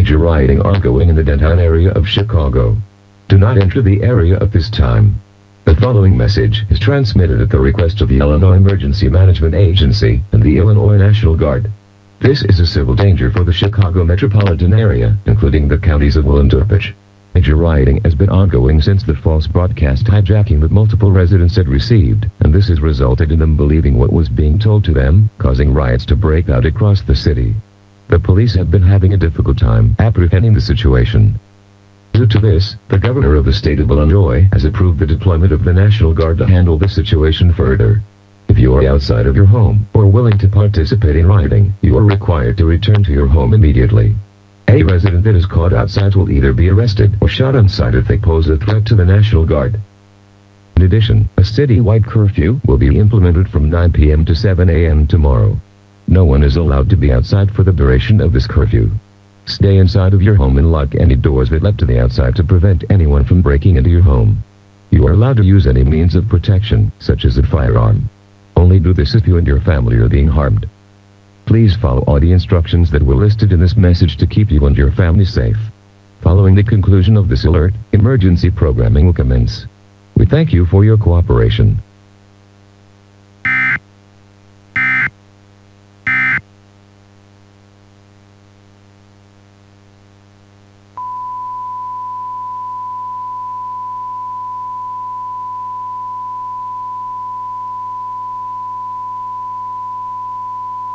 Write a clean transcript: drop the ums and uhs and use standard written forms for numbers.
Major rioting ongoing in the downtown area of Chicago. Do not enter the area at this time. The following message is transmitted at the request of the Illinois Emergency Management Agency and the Illinois National Guard. This is a civil danger for the Chicago metropolitan area, including the counties of Will and DuPage. Major rioting has been ongoing since the false broadcast hijacking that multiple residents had received, and this has resulted in them believing what was being told to them, causing riots to break out across the city. The police have been having a difficult time apprehending the situation. Due to this, the governor of the state of Illinois has approved the deployment of the National Guard to handle the situation further. If you are outside of your home or willing to participate in rioting, you are required to return to your home immediately. Any resident that is caught outside will either be arrested or shot on sight if they pose a threat to the National Guard. In addition, a city-wide curfew will be implemented from 9 p.m. to 7 a.m. tomorrow. No one is allowed to be outside for the duration of this curfew. Stay inside of your home and lock any doors that lead to the outside to prevent anyone from breaking into your home. You are allowed to use any means of protection, such as a firearm. Only do this if you and your family are being harmed. Please follow all the instructions that were listed in this message to keep you and your family safe. Following the conclusion of this alert, emergency programming will commence. We thank you for your cooperation.